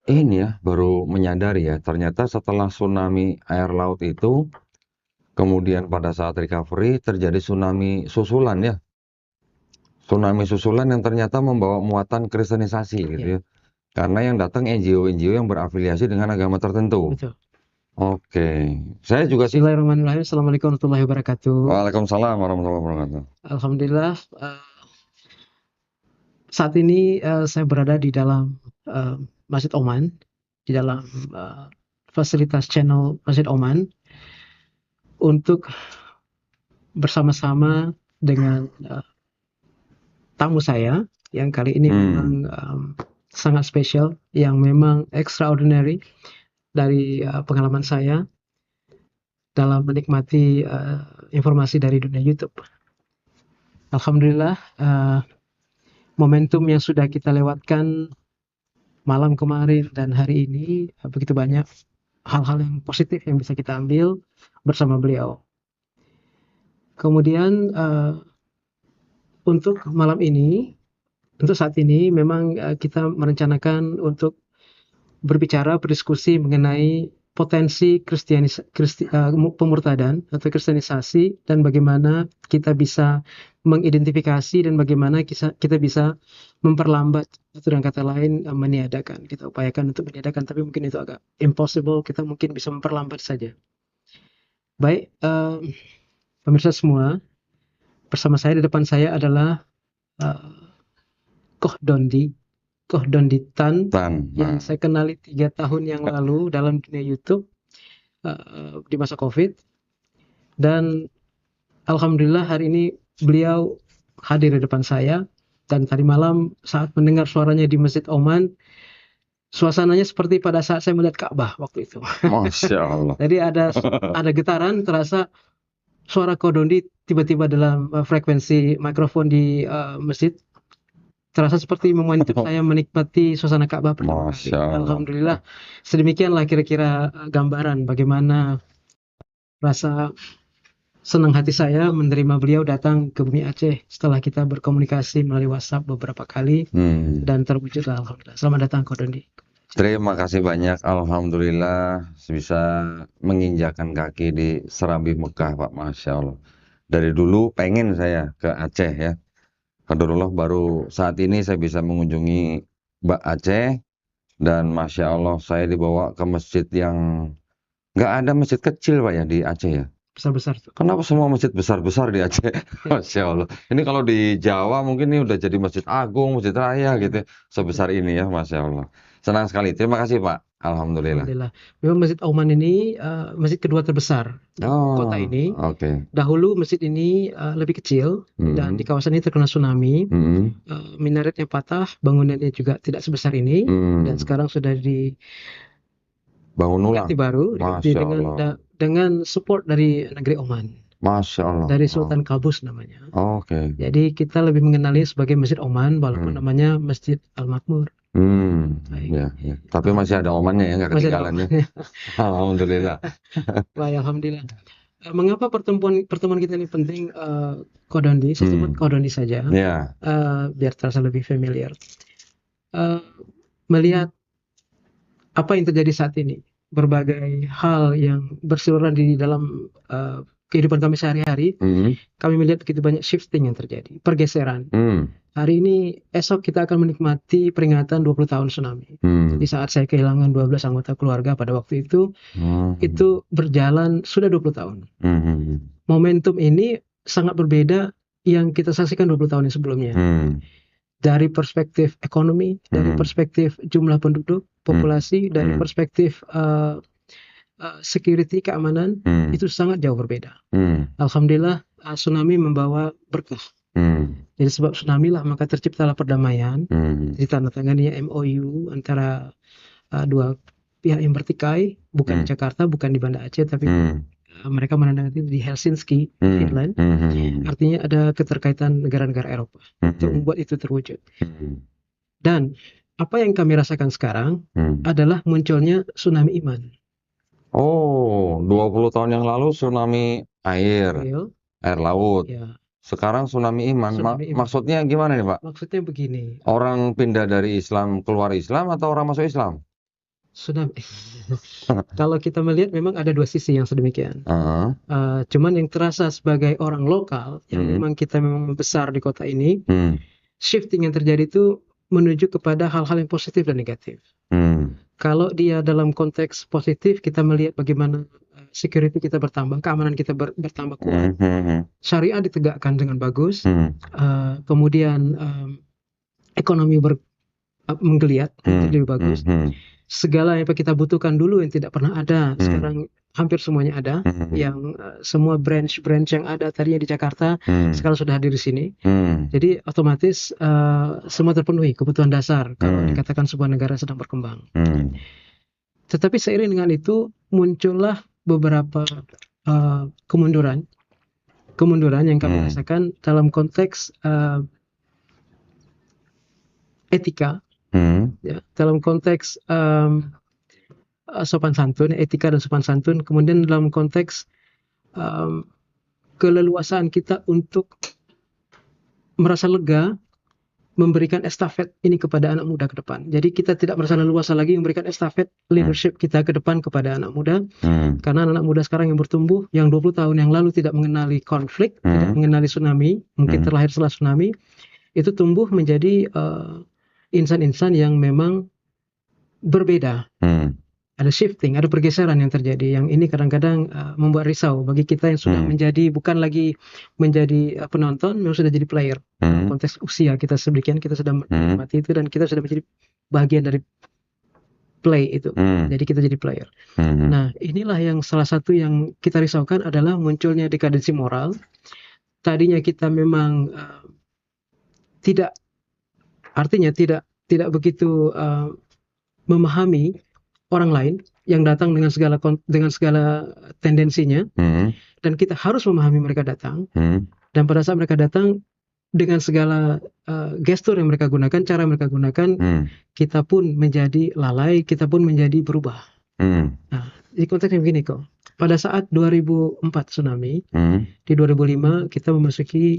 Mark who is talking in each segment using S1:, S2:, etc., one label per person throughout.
S1: ini ya, baru menyadari ya, ternyata setelah tsunami air laut itu, kemudian pada saat recovery terjadi tsunami susulan ya. Tsunami susulan yang ternyata membawa muatan kristenisasi gitu
S2: Ya,
S1: ya. Karena yang datang NGO-NGO yang berafiliasi dengan agama tertentu.
S2: betul.
S1: Oke, saya juga sih.
S2: Bismillahirrahmanirrahim. Assalamualaikum warahmatullahi wabarakatuh.
S1: Waalaikumsalam warahmatullahi wabarakatuh.
S2: Alhamdulillah, saat ini saya berada di dalam Masjid Oman, di dalam eh, fasilitas channel Masjid Oman untuk bersama-sama dengan tamu saya yang kali ini memang
S1: Hmm.
S2: sangat spesial, yang memang extraordinary dari pengalaman saya dalam menikmati informasi dari dunia YouTube. Alhamdulillah, momentum yang sudah kita lewatkan malam kemarin dan hari ini, begitu banyak hal-hal yang positif yang bisa kita ambil bersama beliau. Kemudian untuk malam ini, untuk saat ini memang kita merencanakan untuk berbicara, berdiskusi mengenai potensi pemurtadan atau kristenisasi, dan bagaimana kita bisa mengidentifikasi dan bagaimana kita bisa memperlambat, atau dengan kata lain meniadakan. Kita upayakan untuk meniadakan, tapi mungkin itu agak impossible. Kita mungkin bisa memperlambat saja. Baik, pemirsa semua, bersama saya di depan saya adalah Koh Dondi, Koh Dondi Tan,
S1: Tan.
S2: yang
S1: Nah,
S2: saya kenali 3 tahun yang lalu dalam dunia YouTube di masa COVID. Dan alhamdulillah hari ini beliau hadir di depan saya, dan tadi malam saat mendengar suaranya di Masjid Oman, suasananya seperti pada saat saya melihat Ka'bah waktu itu.
S1: Masya Allah.
S2: Jadi ada getaran, terasa suara Kodondi tiba-tiba dalam frekuensi mikrofon di masjid, terasa seperti momentum saya menikmati suasana Ka'bah pertama
S1: Masya
S2: kali.
S1: Allah.
S2: Alhamdulillah, sedemikianlah kira-kira gambaran bagaimana rasa senang hati saya menerima beliau datang ke Bumi Aceh setelah kita berkomunikasi melalui WhatsApp beberapa kali,
S1: Hmm.
S2: dan terwujudlah alhamdulillah. Selamat datang Kodondi.
S1: Terima kasih banyak. Alhamdulillah bisa menginjakan kaki di Serambi Mekah, Pak. Masya Allah. Dari dulu pengen saya ke Aceh ya. Qadarullah baru saat ini saya bisa mengunjungi Mbak Aceh, dan Masya Allah saya dibawa ke masjid yang nggak ada masjid kecil Pak ya di Aceh ya.
S2: Besar-besar tuh.
S1: Kenapa semua masjid besar-besar di Aceh? Masya Allah. Ini kalau di Jawa mungkin ini udah jadi masjid agung, masjid raya
S2: Ya,
S1: gitu ya.
S2: betul.
S1: Sebesar ini ya, Masya Allah. Senang sekali. Terima kasih Pak. Alhamdulillah.
S2: Alhamdulillah. Memang Masjid Oman ini masjid kedua terbesar di kota
S1: Oh,
S2: ini.
S1: oke.
S2: Dahulu masjid ini lebih kecil, dan di
S1: Hmm,
S2: kawasan ini terkena tsunami.
S1: hmm,
S2: Minaretnya patah, bangunannya juga tidak sebesar ini, dan
S1: hmm.
S2: sekarang sudah diganti
S1: Bangun ulang.
S2: baru, diganti
S1: Masya Allah.
S2: dengan support dari negeri Oman,
S1: Masya Allah.
S2: dari
S1: Oh,
S2: Sultan Qaboos namanya.
S1: oke.
S2: Jadi kita lebih mengenali sebagai Masjid Oman, walaupun
S1: Hmm.
S2: namanya Masjid Al-Makmur. Baik.
S1: Ya, ya. Tapi masih ada omannya ya, nggak
S2: Masjid
S1: ketinggalan ya.
S2: Oman.
S1: Alhamdulillah.
S2: Baik, alhamdulillah. Mengapa pertemuan kita ini penting, Kodondi? Saya sebut
S1: Hmm,
S2: Kodondi saja,
S1: ya.
S2: biar terasa lebih familiar. Eh, Melihat apa yang terjadi saat ini, berbagai hal yang berseliweran di dalam kehidupan kami sehari-hari,
S1: Hmm,
S2: kami melihat begitu banyak shifting yang terjadi, pergeseran.
S1: hmm,
S2: Hari ini, esok kita akan menikmati peringatan 20 tahun tsunami. Di
S1: hmm,
S2: saat saya kehilangan 12 anggota keluarga pada waktu
S1: hmm,
S2: itu berjalan sudah 20 tahun.
S1: hmm,
S2: Momentum ini sangat berbeda yang kita saksikan 20 tahun yang sebelumnya.
S1: hmm,
S2: Dari perspektif ekonomi, dari
S1: hmm,
S2: perspektif jumlah penduduk,
S1: hmm,
S2: populasi, dari
S1: hmm,
S2: perspektif security, keamanan,
S1: hmm,
S2: itu sangat jauh berbeda.
S1: hmm,
S2: Alhamdulillah, tsunami membawa berkah.
S1: hmm,
S2: Jadi sebab tsunami lah maka terciptalah perdamaian,
S1: hmm,
S2: ditandatangani MOU antara dua pihak yang bertikai, bukan di
S1: hmm,
S2: Jakarta, bukan di Banda Aceh, tapi
S1: hmm,
S2: mereka menandatangani itu di Helsinki,
S1: hmm,
S2: Finland.
S1: hmm,
S2: Artinya ada keterkaitan negara-negara Eropa untuk
S1: hmm,
S2: membuat itu terwujud.
S1: hmm,
S2: Dan apa yang kami rasakan sekarang
S1: hmm.
S2: adalah munculnya tsunami iman.
S1: Oh, 20 tahun yang lalu tsunami air,
S2: Real,
S1: air laut.
S2: ya,
S1: Sekarang tsunami iman.
S2: tsunami iman.
S1: Maksudnya gimana nih, Pak?
S2: Maksudnya begini,
S1: Orang pindah dari Islam keluar Islam atau orang masuk Islam?
S2: tsunami. Kalau kita melihat memang ada dua sisi yang sedemikian.
S1: Heeh.
S2: Cuman yang terasa sebagai orang lokal yang memang kita memang besar di kota ini, shifting yang terjadi itu menuju kepada hal-hal yang positif dan negatif. Kalau dia dalam konteks positif, kita melihat bagaimana security kita bertambah, keamanan kita bertambah kuat, syariah ditegakkan dengan bagus, kemudian ekonomi menggeliat lebih bagus. Segala yang kita butuhkan dulu yang tidak pernah ada, sekarang hampir semuanya ada. Yang semua branch yang ada tadinya di Jakarta, sekarang sudah hadir di sini. Jadi otomatis semua terpenuhi kebutuhan dasar kalau dikatakan sebuah negara sedang berkembang. Tetapi seiring dengan itu muncullah beberapa kemunduran yang kami rasakan dalam konteks etika, ya, dalam konteks sopan santun, etika dan sopan santun, kemudian dalam konteks keleluasaan kita untuk merasa lega memberikan estafet ini kepada anak muda ke depan. Jadi kita tidak merasa leluasa lagi memberikan estafet leadership kita ke depan kepada anak muda, karena anak muda sekarang yang bertumbuh, yang 20 tahun yang lalu tidak mengenali konflik, tidak mengenali tsunami, mungkin terlahir setelah tsunami, itu tumbuh menjadi insan-insan yang memang berbeda. Ada shifting, ada pergeseran yang terjadi, yang ini kadang-kadang membuat risau bagi kita yang sudah menjadi, bukan lagi menjadi penonton, memang sudah jadi player. Dalam konteks usia kita sedemikian, kita sudah menikmati itu dan kita sudah menjadi bagian dari play itu. Jadi kita jadi player. Nah, inilah yang salah satu yang kita risaukan adalah munculnya dekadensi moral. Tadinya kita memang tidak begitu memahami orang lain yang datang dengan segala tendensinya, dan kita harus memahami mereka datang, dan pada saat mereka datang dengan segala gestur yang mereka gunakan, cara yang mereka gunakan, kita pun menjadi lalai, kita pun menjadi berubah. Nah, di konteksnya begini kok, pada saat 2004 tsunami, di 2005 kita memasuki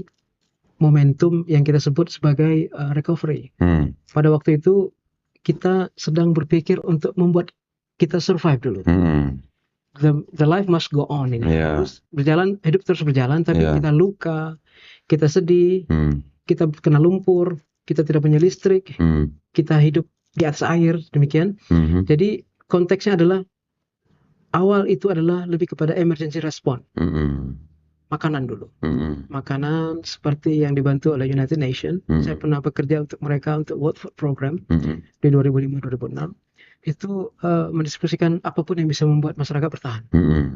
S2: momentum yang kita sebut sebagai recovery. Pada waktu itu kita sedang berpikir untuk membuat kita survive dulu. The life must go on ini. Terus berjalan, hidup terus berjalan, tapi kita luka, kita sedih, kita kena lumpur, kita tidak punya listrik, kita hidup di atas air, demikian. Jadi konteksnya adalah awal itu adalah lebih kepada emergency response. Makanan dulu. Makanan seperti yang dibantu oleh United Nations. Saya pernah bekerja untuk mereka untuk World Food Program di 2005-2006. Itu mendistribusikan apapun yang bisa membuat masyarakat bertahan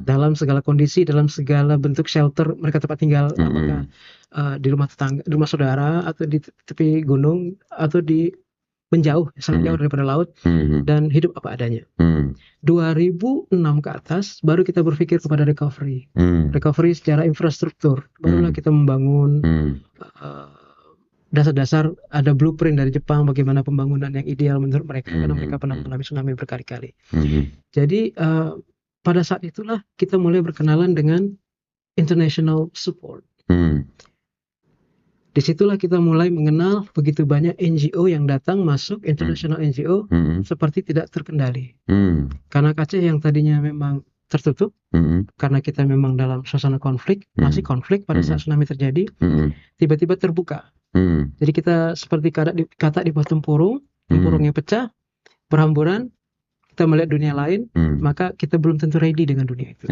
S2: dalam segala kondisi, dalam segala bentuk shelter mereka tempat tinggal, apakah di rumah tetangga, di rumah saudara, atau di tepi gunung, atau di menjauh, sangat jauh daripada laut, dan hidup apa adanya. 2006 ke atas baru kita berpikir kepada recovery secara infrastruktur. Barulah kita membangun dasar-dasar, ada blueprint dari Jepang bagaimana pembangunan yang ideal menurut mereka, karena mereka pernah mengalami tsunami berkali-kali. Jadi pada saat itulah kita mulai berkenalan dengan international support. Disitulah kita mulai mengenal begitu banyak NGO yang datang masuk, international NGO, seperti tidak terkendali. Karena Aceh yang tadinya memang tertutup, karena kita memang dalam suasana konflik, masih konflik pada saat tsunami terjadi, tiba-tiba terbuka. Jadi kita seperti katak di bawah tempurungnya pecah, berhamburan, kita melihat dunia lain, maka kita belum tentu ready dengan dunia itu.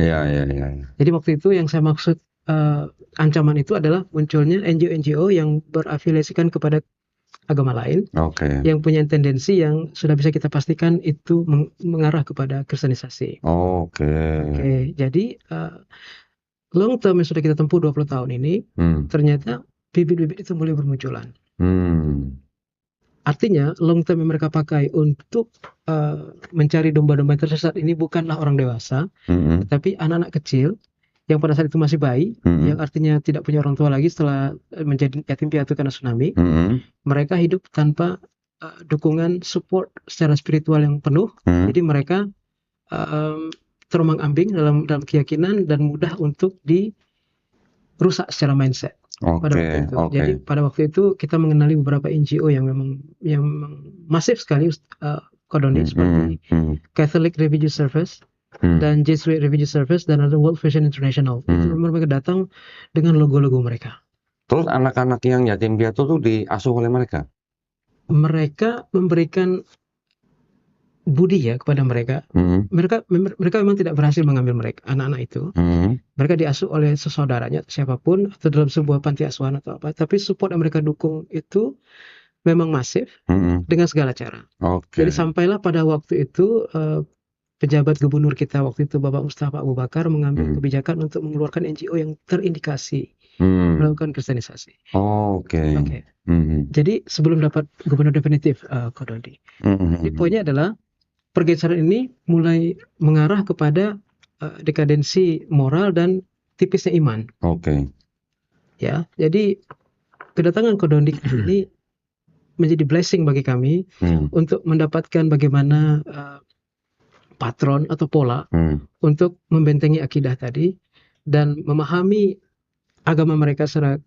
S2: Jadi waktu itu yang saya maksud ancaman itu adalah munculnya NGO yang berafiliasikan kepada agama lain, yang punya tendensi yang sudah bisa kita pastikan itu mengarah kepada kristenisasi. Jadi long term yang sudah kita tempuh 20 tahun ini, ternyata bibit-bibit itu mulai bermunculan. Artinya long term yang mereka pakai untuk mencari domba-domba yang tersesat ini bukanlah orang dewasa, tetapi anak-anak kecil yang pada saat itu masih bayi, yang artinya tidak punya orang tua lagi setelah menjadi yatim piatu karena tsunami. Mereka hidup tanpa dukungan support secara spiritual yang penuh. Jadi mereka terombang-ambing dalam keyakinan dan mudah untuk dirusak secara mindset. Pada waktu itu. Jadi pada waktu itu kita mengenali beberapa NGO yang memang masif sekali Kodondi seperti Catholic Refugee Service dan Jesuit Refugee Service dan ada World Vision International. Itu memang mereka datang dengan logo-logo mereka.
S1: Terus anak-anak yang yatim piatu tuh diasuh oleh mereka?
S2: Mereka memberikan budi ya kepada mereka. Mereka memang tidak berhasil mengambil mereka anak-anak itu. Mereka diasuh oleh sesaudaranya siapapun atau dalam sebuah panti asuhan atau apa. Tapi support yang mereka dukung itu memang masif dengan segala cara. Jadi sampailah pada waktu itu pejabat gubernur kita waktu itu Bapak Mustafa Abu Bakar mengambil kebijakan untuk mengeluarkan NGO yang terindikasi melakukan kristenisasi. Jadi sebelum dapat gubernur definitif Kodondi. Jadi poinnya adalah pergeseran ini mulai mengarah kepada dekadensi moral dan tipisnya iman. Ya, jadi kedatangan Kodondi ini menjadi blessing bagi kami untuk mendapatkan bagaimana patron atau pola untuk membentengi akidah tadi dan memahami agama mereka secara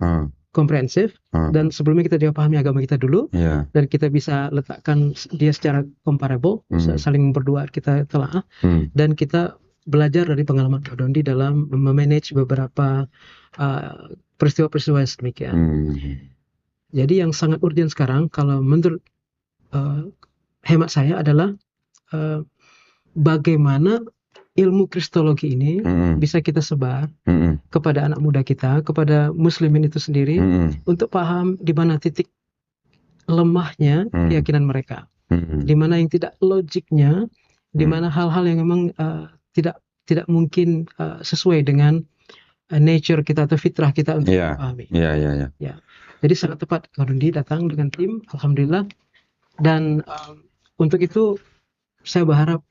S2: komprehensif dan sebelumnya kita dia pahami agama kita dulu dan kita bisa letakkan dia secara comparable, saling berdua kita telah dan kita belajar dari pengalaman Kodondi dalam memanage beberapa peristiwa-peristiwa yang sedemikian. Jadi yang sangat urgent sekarang kalau menurut hemat saya adalah bagaimana ilmu kristologi ini bisa kita sebar kepada anak muda kita, kepada muslimin itu sendiri untuk paham di mana titik lemahnya keyakinan mereka, di mana yang tidak logiknya, di mana hal-hal yang memang tidak mungkin sesuai dengan nature kita atau fitrah kita untuk memahami. Ya. Jadi sangat tepat Kodondi datang dengan tim, alhamdulillah. Dan untuk itu saya berharap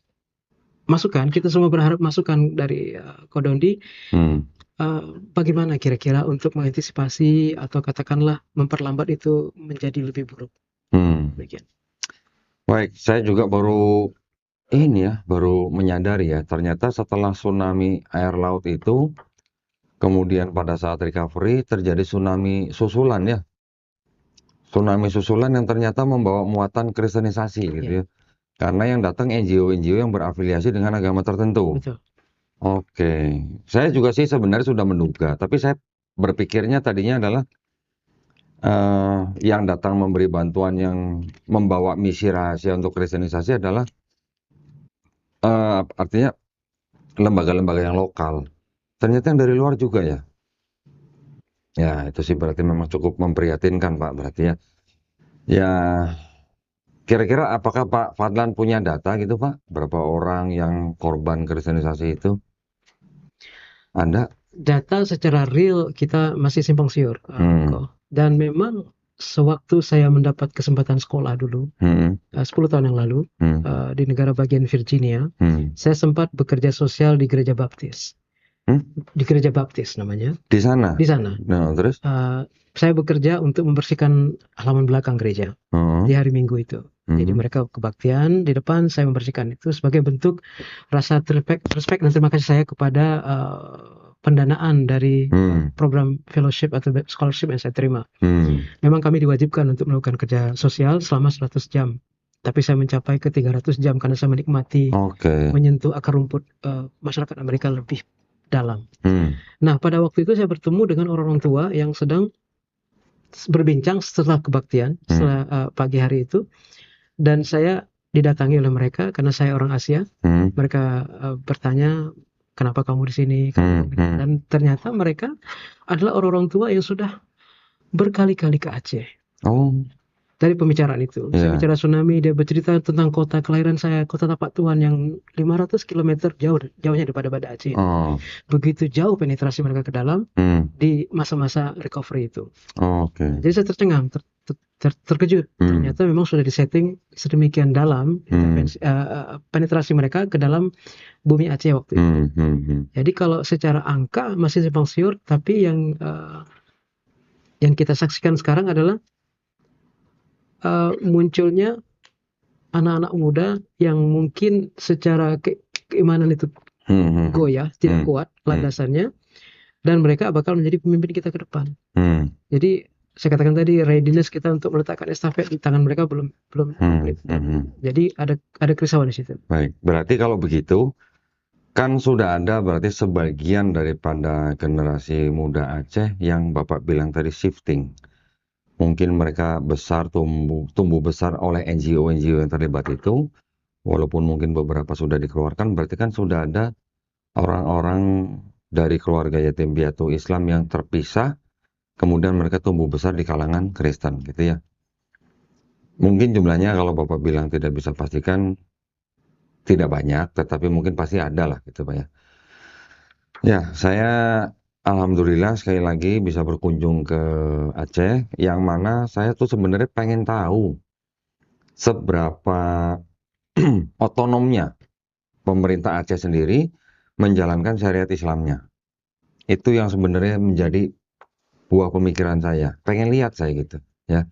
S2: masukan, kita semua berharap masukan dari Kodondi bagaimana kira-kira untuk mengantisipasi atau katakanlah memperlambat itu menjadi lebih buruk.
S1: Baik, saya juga baru menyadari ya, ternyata setelah tsunami air laut itu, kemudian pada saat recovery terjadi tsunami susulan ya. Tsunami susulan yang ternyata membawa muatan kristenisasi gitu ya. Karena yang datang NGO-NGO yang berafiliasi dengan agama tertentu.
S2: Betul.
S1: Saya juga sih sebenarnya sudah menduga, tapi saya berpikirnya tadinya adalah yang datang memberi bantuan yang membawa misi rahasia untuk kristenisasi adalah artinya lembaga-lembaga yang lokal. Ternyata yang dari luar juga ya. Ya itu sih berarti memang cukup memprihatinkan Pak berarti ya. Ya kira-kira apakah Pak Fadlan punya data gitu Pak? Berapa orang yang korban kristenisasi itu? Ada?
S2: Data secara real kita masih simpang siur. Dan memang sewaktu saya mendapat kesempatan sekolah dulu, 10 tahun yang lalu, di negara bagian Virginia, saya sempat bekerja sosial di gereja baptis. Di gereja baptis namanya.
S1: Di sana?
S2: Di sana.
S1: Nah, terus?
S2: Saya bekerja untuk membersihkan halaman belakang gereja di hari Minggu itu. Jadi mereka kebaktian di depan, saya membersihkan itu sebagai bentuk rasa respect dan terima kasih saya kepada pendanaan dari program fellowship atau scholarship yang saya terima. Memang kami diwajibkan untuk melakukan kerja sosial selama 100 jam. Tapi saya mencapai ke 300 jam karena saya menikmati menyentuh akar rumput masyarakat Amerika lebih dalam. Nah, pada waktu itu saya bertemu dengan orang-orang tua yang sedang berbincang setelah kebaktian, setelah pagi hari itu, dan saya didatangi oleh mereka karena saya orang Asia. Mereka bertanya, kenapa kamu di sini? Dan ternyata mereka adalah orang-orang tua yang sudah berkali-kali ke Aceh. Dari pembicaraan itu, saya bicara tsunami, dia bercerita tentang kota kelahiran saya, kota Tapak Tuan yang 500 km jauhnya daripada Banda Aceh. Begitu jauh penetrasi mereka ke dalam di masa-masa recovery itu. Jadi saya tercengang, terkejut. Ternyata memang sudah disetting sedemikian dalam penetrasi mereka ke dalam bumi Aceh waktu itu. Jadi kalau secara angka masih simpang siur, tapi yang kita saksikan sekarang adalah munculnya anak-anak muda yang mungkin secara keimanan itu goyah, tidak kuat landasannya, dan mereka bakal menjadi pemimpin kita ke depan. Jadi saya katakan tadi readiness kita untuk meletakkan estafet di tangan mereka belum belum komplit. Jadi ada kerisauan di situ.
S1: Baik, berarti kalau begitu kan sudah ada berarti sebagian daripada generasi muda Aceh yang Bapak bilang tadi shifting. Mungkin mereka besar tumbuh besar oleh NGO-NGO yang terlibat itu, walaupun mungkin beberapa sudah dikeluarkan, berarti kan sudah ada orang-orang dari keluarga yatim piatu Islam yang terpisah, kemudian mereka tumbuh besar di kalangan Kristen, gitu ya. Mungkin jumlahnya kalau Bapak bilang tidak bisa pastikan tidak banyak, tetapi mungkin pasti ada lah, gitu Pak ya. Ya, saya alhamdulillah sekali lagi bisa berkunjung ke Aceh, yang mana saya tuh sebenarnya pengen tahu seberapa otonomnya pemerintah Aceh sendiri menjalankan syariat Islamnya. Itu yang sebenarnya menjadi buah pemikiran saya. Pengen lihat saya gitu, ya.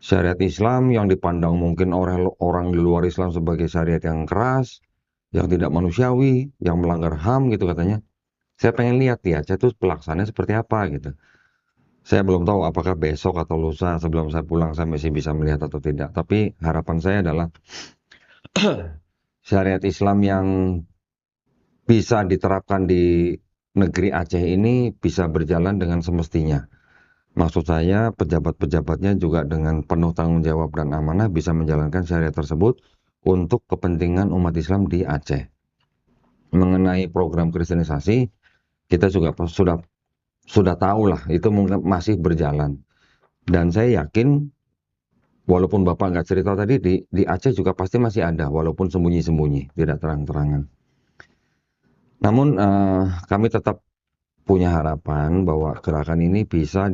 S1: Syariat Islam yang dipandang mungkin orang di luar Islam sebagai syariat yang keras, yang tidak manusiawi, yang melanggar HAM gitu katanya. Saya pengen lihat di Aceh itu pelaksananya seperti apa gitu. Saya belum tahu apakah besok atau lusa sebelum saya pulang saya masih bisa melihat atau tidak. Tapi harapan saya adalah syariat Islam yang bisa diterapkan di negeri Aceh ini bisa berjalan dengan semestinya. Maksud saya pejabat-pejabatnya juga dengan penuh tanggung jawab dan amanah bisa menjalankan syariat tersebut untuk kepentingan umat Islam di Aceh. Mengenai program kristenisasi, kita juga sudah tahu lah itu mungkin masih berjalan. Dan saya yakin walaupun Bapak nggak cerita tadi di Aceh juga pasti masih ada walaupun sembunyi-sembunyi, tidak terang-terangan. Namun kami tetap punya harapan bahwa gerakan ini bisa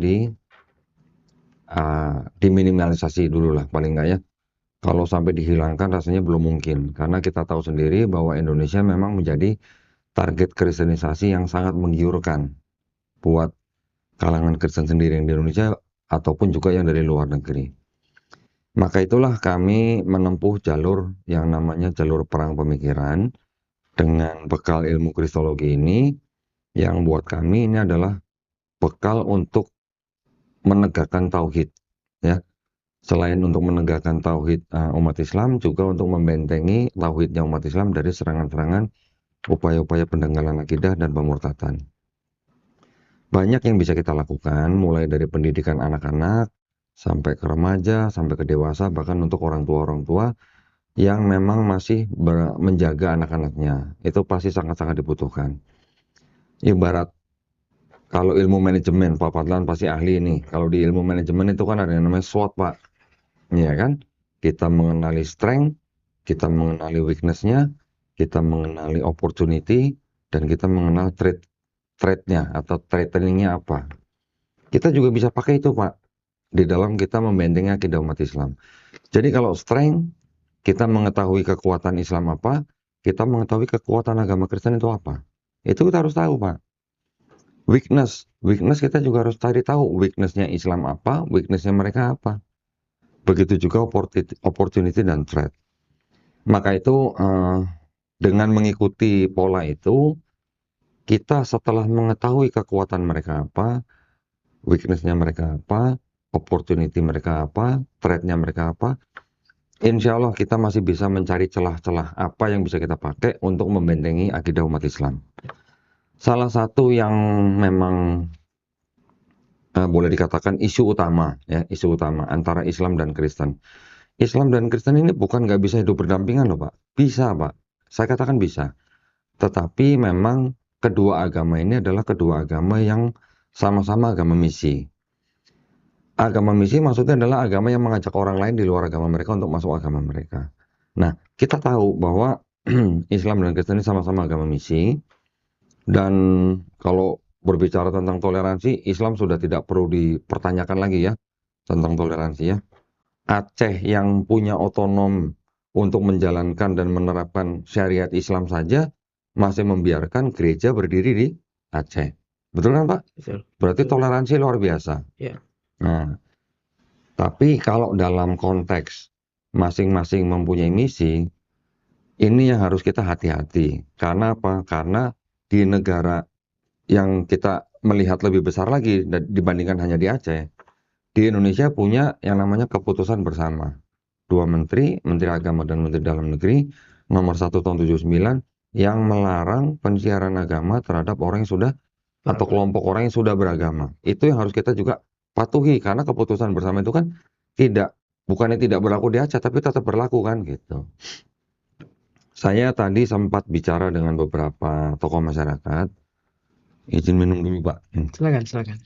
S1: diminimalisasi dulu lah paling nggak ya. Kalau sampai dihilangkan rasanya belum mungkin karena kita tahu sendiri bahwa Indonesia memang menjadi target kristenisasi yang sangat menggiurkan buat kalangan Kristen sendiri yang di Indonesia ataupun juga yang dari luar negeri. Maka itulah kami menempuh jalur yang namanya jalur perang pemikiran dengan bekal ilmu kristologi ini yang buat kami ini adalah bekal untuk menegakkan tauhid ya. Selain untuk menegakkan tauhid umat Islam juga untuk membentengi tauhidnya umat Islam dari serangan-serangan upaya-upaya pendangkalan akidah dan pemurtadan. Banyak yang bisa kita lakukan mulai dari pendidikan anak-anak sampai ke remaja, sampai ke dewasa, bahkan untuk orang tua yang memang masih menjaga anak-anaknya. Itu pasti sangat-sangat dibutuhkan. Ibarat kalau ilmu manajemen, Pak Fadlan pasti ahli nih. Kalau di ilmu manajemen itu kan ada yang namanya SWOT, Pak. Iya kan? Kita mengenali strength, kita mengenali weakness-nya, kita mengenali opportunity, dan kita mengenal threat-nya atau threatening-nya apa. Kita juga bisa pakai itu, Pak, di dalam kita membentengi akidah umat Islam. Jadi kalau strength, kita mengetahui kekuatan Islam apa, kita mengetahui kekuatan agama Kristen itu apa. Itu kita harus tahu, Pak. Weakness kita juga harus cari tahu weakness-nya Islam apa, weakness-nya mereka apa. Begitu juga opportunity dan threat. Maka itu dengan mengikuti pola itu, kita setelah mengetahui kekuatan mereka apa, weakness-nya mereka apa, opportunity mereka apa, threat-nya mereka apa, insya Allah kita masih bisa mencari celah-celah apa yang bisa kita pakai untuk membentengi akidah umat Islam. Salah satu yang memang boleh dikatakan isu utama antara Islam dan Kristen. Islam dan Kristen ini bukan nggak bisa hidup berdampingan loh Pak. Bisa Pak, saya katakan bisa. Tetapi memang kedua agama ini adalah kedua agama yang sama-sama agama misi. Agama misi maksudnya adalah agama yang mengajak orang lain di luar agama mereka untuk masuk agama mereka. Nah, kita tahu bahwa Islam dan Kristen ini sama-sama agama misi. Dan kalau berbicara tentang toleransi, Islam sudah tidak perlu dipertanyakan lagi ya tentang toleransi ya. Aceh yang punya otonom untuk menjalankan dan menerapkan syariat Islam saja masih membiarkan gereja berdiri di Aceh. Betul kan Pak?
S2: Betul.
S1: Berarti toleransi luar biasa.
S2: Ya.
S1: Nah, tapi kalau dalam konteks masing-masing mempunyai misi, ini yang harus kita hati-hati. Karena apa? Karena di negara yang kita melihat lebih besar lagi dibandingkan hanya di Aceh, di Indonesia punya yang namanya keputusan bersama. Dua menteri, Menteri Agama dan Menteri Dalam Negeri, nomor 1 tahun 79, yang melarang pensiaran agama terhadap orang yang sudah atau kelompok orang yang sudah beragama. Itu yang harus kita juga patuhi, karena keputusan bersama itu kan bukannya tidak berlaku di Aceh, tapi tetap berlaku kan gitu. Saya tadi sempat bicara dengan beberapa tokoh masyarakat. Izin minum dulu, Pak.
S2: Silakan, silakan.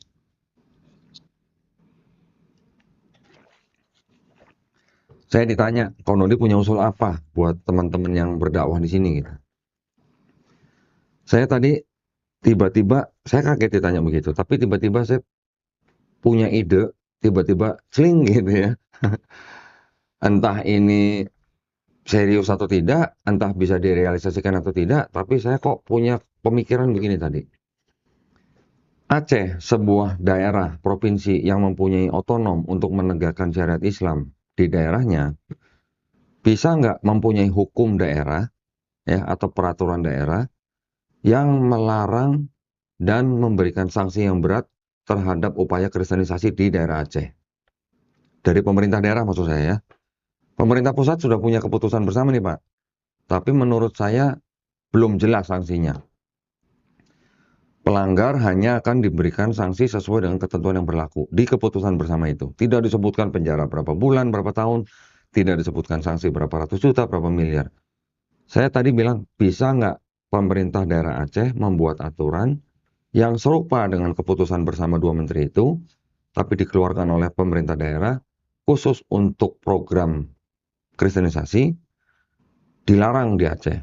S1: Saya ditanya, Konodi punya usul apa buat teman-teman yang berdakwah di sini gitu. Saya tadi tiba-tiba, saya kaget ditanya begitu, tapi tiba-tiba saya punya ide, tiba-tiba sling gitu ya. Entah ini serius atau tidak, entah bisa direalisasikan atau tidak, tapi saya kok punya pemikiran begini tadi. Aceh, sebuah daerah provinsi yang mempunyai otonom untuk menegakkan syariat Islam di daerahnya, bisa nggak mempunyai hukum daerah ya atau peraturan daerah yang melarang dan memberikan sanksi yang berat terhadap upaya kristenisasi di daerah Aceh. Dari pemerintah daerah maksud saya ya. Pemerintah pusat sudah punya keputusan bersama nih Pak. Tapi menurut saya belum jelas sanksinya. Pelanggar hanya akan diberikan sanksi sesuai dengan ketentuan yang berlaku di keputusan bersama itu. Tidak disebutkan penjara berapa bulan, berapa tahun, tidak disebutkan sanksi berapa ratus juta, berapa miliar. Saya tadi bilang, bisa nggak pemerintah daerah Aceh membuat aturan yang serupa dengan keputusan bersama dua menteri itu, tapi dikeluarkan oleh pemerintah daerah, khusus untuk program kristenisasi, dilarang di Aceh.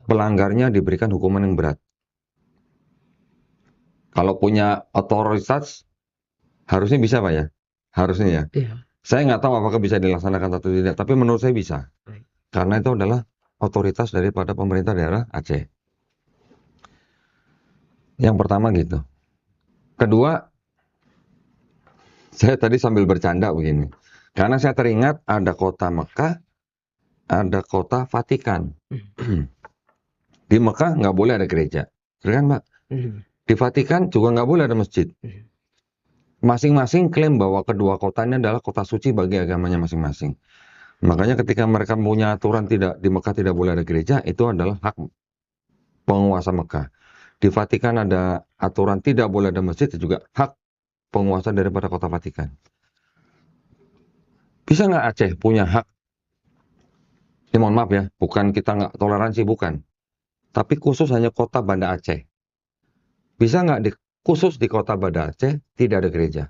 S1: Pelanggarnya diberikan hukuman yang berat. Kalau punya otoritas, harusnya bisa Pak ya? Harusnya ya.
S2: Iya.
S1: Saya nggak tahu apakah bisa dilaksanakan atau tidak, tapi menurut saya bisa.
S2: Baik.
S1: Karena itu adalah otoritas daripada pemerintah daerah Aceh. Yang pertama gitu. Kedua, saya tadi sambil bercanda begini. Karena saya teringat ada kota Mekah, ada kota Vatikan. Di Mekah nggak boleh ada gereja. Kan Pak? Di Vatikan juga nggak boleh ada masjid. Masing-masing klaim bahwa kedua kota ini adalah kota suci bagi agamanya masing-masing. Makanya ketika mereka punya aturan tidak di Mekah tidak boleh ada gereja, itu adalah hak penguasa Mekah. Di Vatikan ada aturan tidak boleh ada masjid, itu juga hak penguasa daripada kota Vatikan. Bisa nggak Aceh punya hak? Ini mohon maaf ya, bukan kita nggak toleransi, bukan. Tapi khusus hanya kota Banda Aceh. Bisa nggak khusus di kota Banda Aceh tidak ada gereja?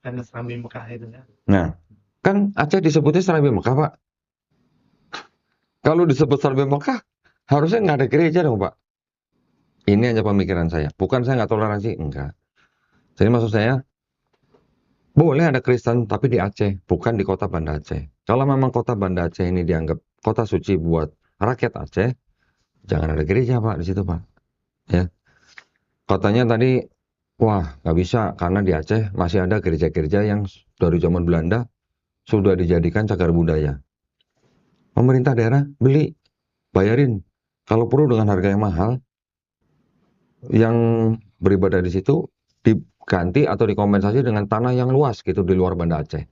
S2: Karena Serambi Mekah itu ya.
S1: Nah, kan Aceh disebutnya Serambi Mekah, Pak. Kalau disebut Serambi Mekah, harusnya nggak ada gereja dong, Pak. Ini hanya pemikiran saya. Bukan saya nggak toleransi, enggak. Jadi maksud saya, boleh ada Kristen, tapi di Aceh, bukan di kota Banda Aceh. Kalau memang kota Banda Aceh ini dianggap kota suci buat rakyat Aceh, jangan ada gereja, Pak, di situ, Pak. Ya. Katanya tadi, wah, nggak bisa, karena di Aceh masih ada gereja-gereja yang dari zaman Belanda sudah dijadikan cagar budaya. Pemerintah daerah beli, bayarin. Kalau perlu dengan harga yang mahal, yang beribadah di situ diganti atau dikompensasi dengan tanah yang luas gitu di luar Banda Aceh.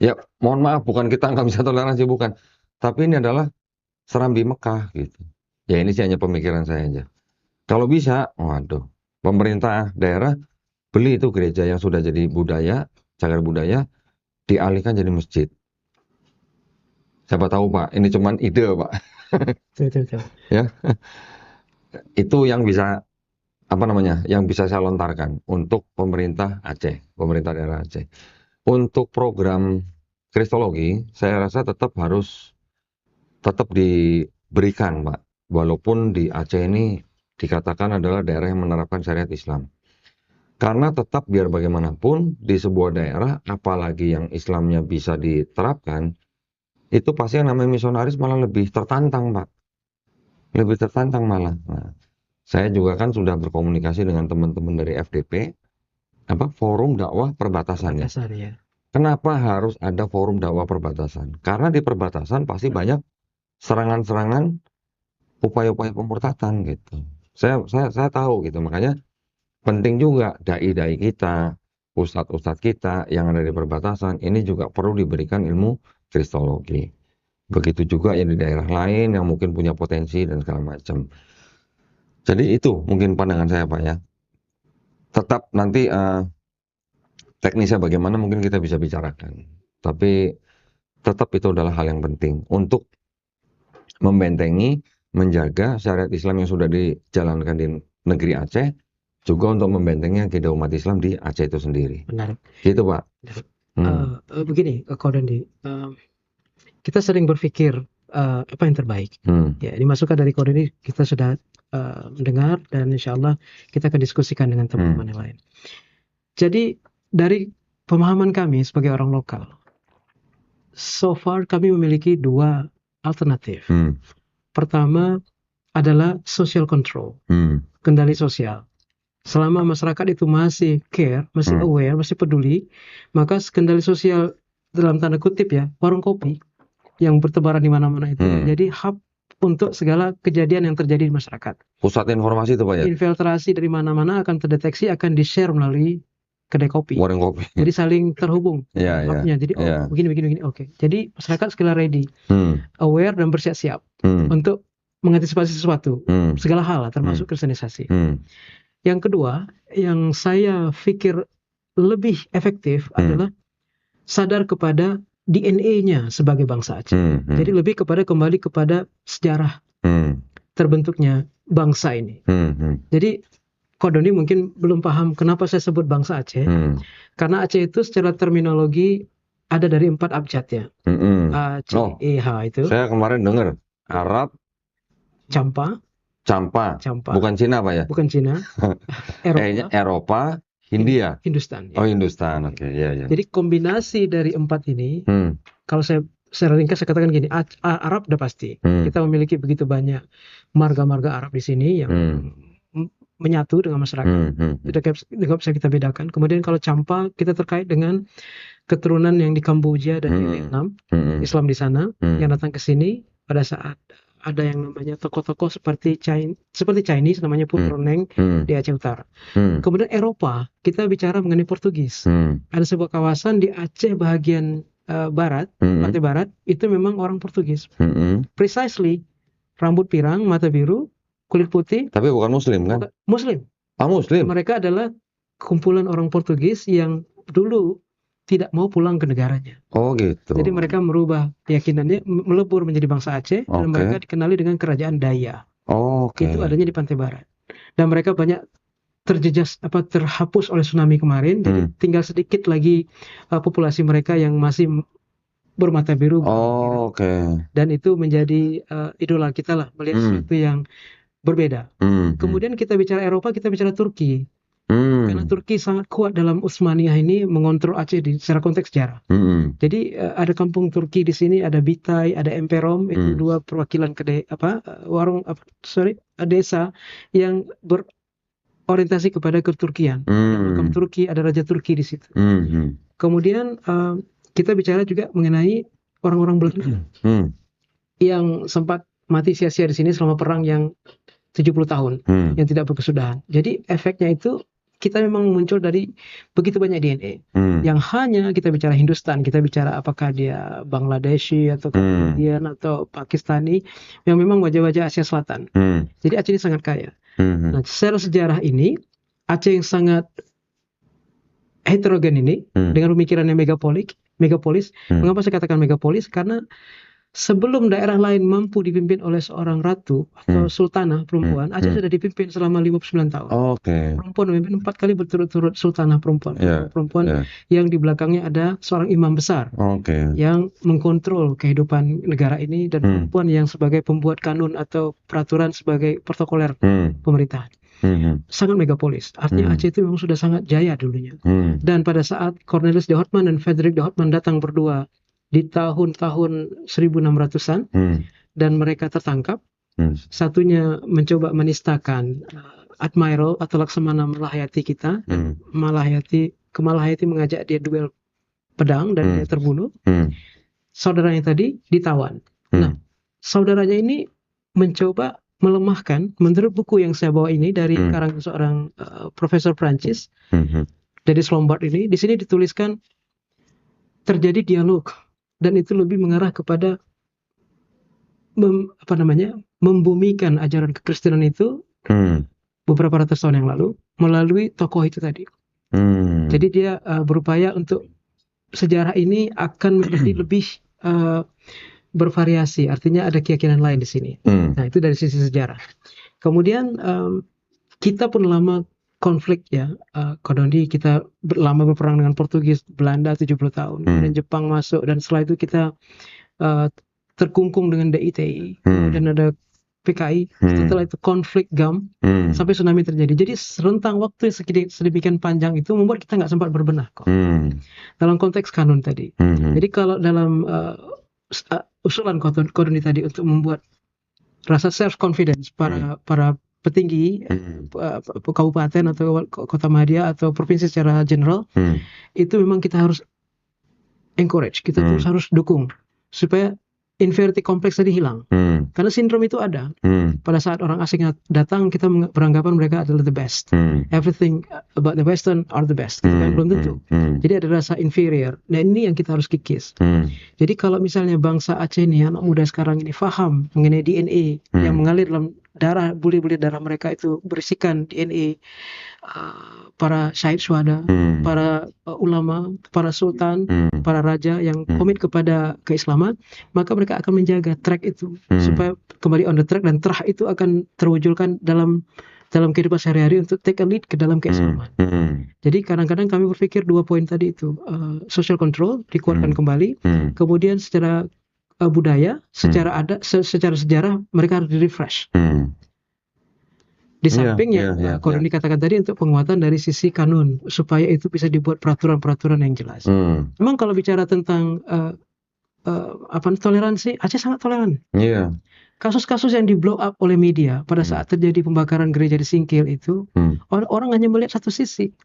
S1: Ya, mohon maaf, bukan kita nggak bisa toleransi, bukan. Tapi ini adalah Serambi Mekah gitu. Ya ini sih hanya pemikiran saya aja. Kalau bisa, waduh, pemerintah daerah beli itu gereja yang sudah jadi budaya, cagar budaya, dialihkan jadi masjid. Siapa tahu Pak, ini cuman ide Pak.
S2: Betul.
S1: Ya, itu yang bisa apa namanya, yang bisa saya lontarkan untuk pemerintah Aceh, pemerintah daerah Aceh. Untuk program kristologi, saya rasa tetap diberikan, Pak. Walaupun di Aceh ini dikatakan adalah daerah yang menerapkan syariat Islam. Karena tetap biar bagaimanapun di sebuah daerah, apalagi yang Islamnya bisa diterapkan, itu pasti yang namanya misionaris malah lebih tertantang, Pak. Lebih tertantang malah. Nah, saya juga kan sudah berkomunikasi dengan teman-teman dari FDP, Forum Dakwah Perbatasan ya.
S2: Dasar ya.
S1: Kenapa harus ada forum dakwah perbatasan? Karena di perbatasan pasti banyak serangan-serangan, upaya-upaya pemurtadan gitu. Saya tahu gitu, makanya penting juga dai-dai kita, ustadz-ustadz kita yang ada di perbatasan ini juga perlu diberikan ilmu kristologi. Begitu juga yang di daerah lain yang mungkin punya potensi dan segala macam. Jadi itu mungkin pandangan saya Pak ya. Tetap nanti teknisnya bagaimana mungkin kita bisa bicarakan. Tapi tetap itu adalah hal yang penting untuk membentengi, menjaga syariat Islam yang sudah dijalankan di negeri Aceh, juga untuk membentengi akidah umat Islam di Aceh itu sendiri.
S2: Benar.
S1: Gitu Pak.
S2: Benar. Begini, Ko Dendi, kita sering berpikir apa yang terbaik. Ya, ini masukan dari Ko Dendi kita sudah mendengar dan insya Allah kita akan diskusikan dengan teman-teman yang lain. Jadi dari pemahaman kami sebagai orang lokal, so far kami memiliki dua alternatif. Pertama adalah social control, kendali sosial. Selama masyarakat itu masih care, masih aware, masih peduli, maka kendali sosial dalam tanda kutip ya, warung kopi yang bertebaran di mana-mana itu jadi hub untuk segala kejadian yang terjadi di masyarakat.
S1: Pusat informasi itu Pak ya?
S2: Infiltrasi dari mana-mana akan terdeteksi, akan di-share melalui kedai kopi.
S1: Warung kopi.
S2: Jadi saling terhubung. Jadi begini. Oke. Jadi masyarakat segala ready, aware dan bersiap-siap untuk mengantisipasi sesuatu, segala hal termasuk kristenisasi. Yang kedua, yang saya pikir lebih efektif adalah sadar kepada DNA-nya sebagai bangsa Aceh. Jadi lebih kembali kepada sejarah terbentuknya bangsa ini. Jadi Ko Doni mungkin belum paham kenapa saya sebut bangsa Aceh. Karena Aceh itu secara terminologi ada dari 4 abjad ya. A, C, E, H itu.
S1: Saya kemarin dengar Arab,
S2: Campa.
S1: Bukan Cina Pak ya?
S2: Bukan Cina.
S1: Eropa, Hindia.
S2: Hindustan.
S1: Ya. Oh Hindustan, oke. Ya.
S2: Jadi kombinasi dari 4 ini, kalau saya secara ringkas saya katakan gini, Arab udah pasti. Kita memiliki begitu banyak marga-marga Arab di sini yang menyatu dengan masyarakat. Tidak bisa kita bedakan. Kemudian kalau Campa, kita terkait dengan keturunan yang di Kamboja dan di Vietnam, Islam di sana, yang datang ke sini pada saat ada yang namanya tokoh-tokoh seperti Chinese namanya Putroneng di Aceh Utara. Kemudian Eropa, kita bicara mengenai Portugis. Ada sebuah kawasan di Aceh bagian barat, pantai barat, itu memang orang Portugis. Precisely, rambut pirang, mata biru, kulit putih.
S1: Tapi bukan Muslim kan?
S2: Muslim.
S1: Muslim.
S2: Mereka adalah kumpulan orang Portugis yang dulu tidak mau pulang ke negaranya.
S1: Oh gitu.
S2: Jadi mereka merubah keyakinannya, melebur menjadi bangsa Aceh, dan mereka dikenali dengan kerajaan Daya. Itu adanya di pantai barat. Dan mereka banyak terhapus oleh tsunami kemarin, jadi tinggal sedikit lagi populasi mereka yang masih bermata biru. Dan itu menjadi idola kita lah, melihat sesuatu yang berbeda. Kemudian kita bicara Eropa, kita bicara Turki. Karena Turki sangat kuat dalam Utsmaniyah ini mengontrol Aceh secara konteks sejarah. Jadi ada kampung Turki di sini, ada Bitay, ada Emperom, itu dua perwakilan desa yang berorientasi kepada keturkian. Ada makam Turki, ada raja Turki di situ. Kemudian kita bicara juga mengenai orang-orang Belanda yang sempat mati sia-sia di sini selama perang yang 70 tahun yang tidak berkesudahan. Jadi efeknya itu kita memang muncul dari begitu banyak DNA. Yang hanya kita bicara Hindustan, kita bicara apakah dia Bangladeshi atau Indian atau Pakistani, yang memang wajah-wajah Asia Selatan. Jadi Aceh ini sangat kaya. Nah, secara sejarah ini Aceh yang sangat heterogen ini dengan pemikirannya megapolis. Mengapa saya katakan megapolis? Karena sebelum daerah lain mampu dipimpin oleh seorang ratu atau sultanah perempuan, Aceh sudah dipimpin selama 59 tahun. Perempuan memimpin 4 kali berturut-turut sultanah perempuan. Yang di belakangnya ada seorang imam besar yang mengkontrol kehidupan negara ini, dan perempuan yang sebagai pembuat kanun atau peraturan sebagai protokoler pemerintahan. Sangat megapolis. Artinya Aceh itu memang sudah sangat jaya dulunya. Dan pada saat Cornelis de Houtman dan Frederik de Houtman datang berdua di tahun 1600-an, dan mereka tertangkap. Satunya mencoba menistakan Admiral atau Laksamana Malahayati kita, dan Malahayati mengajak dia duel pedang dan dia terbunuh. Saudaranya tadi ditawan. Nah, saudaranya ini mencoba melemahkan. Menurut buku yang saya bawa ini dari karangan seorang profesor Prancis dari Lombard ini, di sini dituliskan terjadi dialog dan itu lebih mengarah kepada membumikan ajaran kekristenan itu beberapa ratus tahun yang lalu melalui tokoh itu tadi. Jadi dia berupaya untuk sejarah ini akan menjadi lebih bervariasi, artinya ada keyakinan lain di sini. Nah, itu dari sisi sejarah. Kemudian kita pun lama konflik ya, Kodondi kita lama berperang dengan Portugis, Belanda 70 tahun, kemudian Jepang masuk dan setelah itu kita terkungkung dengan DITI, kemudian ada PKI, setelah itu konflik GAM, sampai tsunami terjadi. Jadi rentang waktu sedemikian panjang itu membuat kita nggak sempat berbenah kok. Dalam konteks kanun tadi. Jadi kalau dalam usulan Kodondi tadi untuk membuat rasa self confidence para petinggi kabupaten atau kota madya atau provinsi secara general, itu memang kita harus encourage, kita terus harus dukung supaya inferiority complex tadi hilang. Karena sindrom itu ada. Pada saat orang asing datang, kita beranggapan mereka adalah the best. Everything about the Western are the best. Gitu kan? Belum tentu. Jadi ada rasa inferior. Nah, ini yang kita harus kikis. Jadi kalau misalnya bangsa Aceh ini, anak muda sekarang ini paham mengenai DNA yang mengalir dalam darah, bulir-bulir darah mereka itu berisikan DNA para syahid syuhada, para ulama, para sultan, para raja yang komit kepada keislaman, maka mereka akan menjaga track itu supaya kembali on the track dan terah itu akan terwujudkan dalam kehidupan sehari-hari untuk take a lead ke dalam keislaman. Jadi kadang-kadang kami berpikir 2 poin tadi itu, social control dikuatkan kembali, kemudian secara budaya, secara secara sejarah mereka harus di-refresh. Di samping Kodondi katakan tadi untuk penguatan dari sisi kanun supaya itu bisa dibuat peraturan-peraturan yang jelas. Memang kalau bicara tentang toleransi, Aceh sangat toleran. Kasus-kasus yang di blow up oleh media pada saat terjadi pembakaran gereja di Singkil itu, orang hanya melihat satu sisi.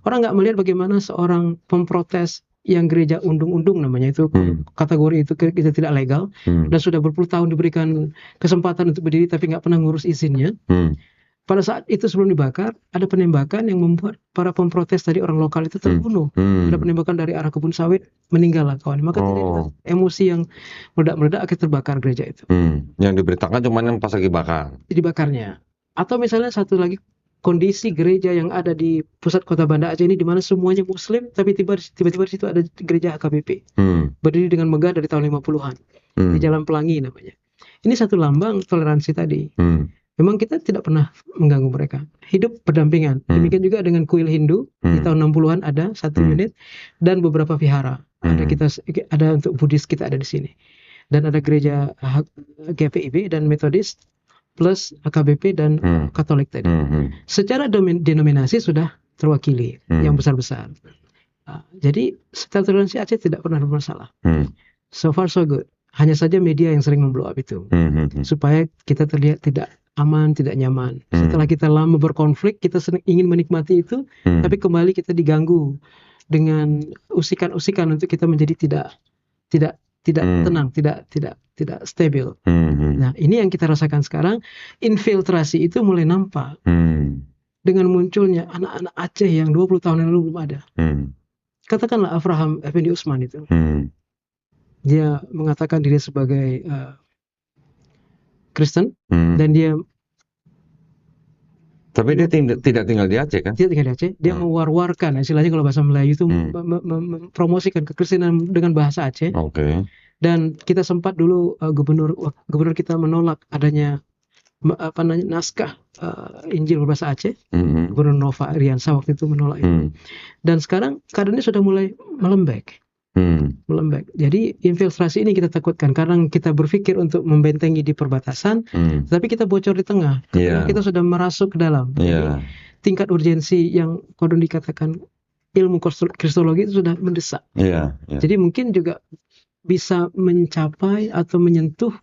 S2: Orang nggak melihat bagaimana seorang pemprotes yang gereja undung-undung namanya itu, kategori itu kita tidak legal, dan sudah berpuluh tahun diberikan kesempatan untuk berdiri tapi nggak pernah ngurus izinnya. Pada saat itu sebelum dibakar, ada penembakan yang membuat para pemprotes tadi orang lokal itu terbunuh. Ada penembakan dari arah kebun sawit, meninggal lah kawan. Maka terjadi emosi yang meledak-meledak akhirnya terbakar gereja itu.
S1: Yang diberitakan cuma yang pas lagi bakar.
S2: Dibakarnya. Atau misalnya satu lagi kondisi gereja yang ada di pusat kota Banda Aceh ini di mana semuanya Muslim, tapi tiba-tiba di situ ada gereja HKBP. Berdiri dengan megah dari tahun 50-an. Di Jalan Pelangi namanya. Ini satu lambang toleransi tadi. Memang kita tidak pernah mengganggu mereka. Hidup berdampingan. Demikian juga dengan kuil Hindu di tahun 60-an ada satu unit dan beberapa vihara. Ada untuk Buddhis kita ada di sini. Dan ada gereja GPIB dan Metodis plus HKBP dan Katolik tadi. Secara denominasi sudah terwakili yang besar-besar. Jadi secara toleransi Aceh tidak pernah bermasalah. So far so good. Hanya saja media yang sering memblow up itu. Supaya kita terlihat tidak aman, tidak nyaman. Setelah kita lama berkonflik, kita ingin menikmati itu, tapi kembali kita diganggu dengan usikan-usikan untuk kita menjadi tidak tenang, tidak stabil. Nah, ini yang kita rasakan sekarang. Infiltrasi itu mulai nampak dengan munculnya anak-anak Aceh yang 20 tahun yang lalu belum ada. Katakanlah Avraham Effendi Usman itu. Dia mengatakan diri sebagai Kristen, dan dia
S1: tapi dia tidak tinggal di Aceh kan?
S2: Tidak tinggal di Aceh. Dia mewar-warkan, istilahnya kalau bahasa Melayu itu mempromosikan kekristenan dengan bahasa Aceh. Dan kita sempat dulu gubernur kita menolak adanya naskah Injil berbahasa Aceh. Gubernur Nova Iriansa waktu itu menolak itu. Dan sekarang keadaannya sudah mulai melembek. Jadi infiltrasi ini kita takutkan karena kita berpikir untuk membentengi di perbatasan, tapi kita bocor di tengah. Kita sudah merasuk ke dalam. Jadi, tingkat urgensi yang Kodondi katakan ilmu kristologi itu sudah mendesak. Jadi mungkin juga bisa mencapai atau menyentuh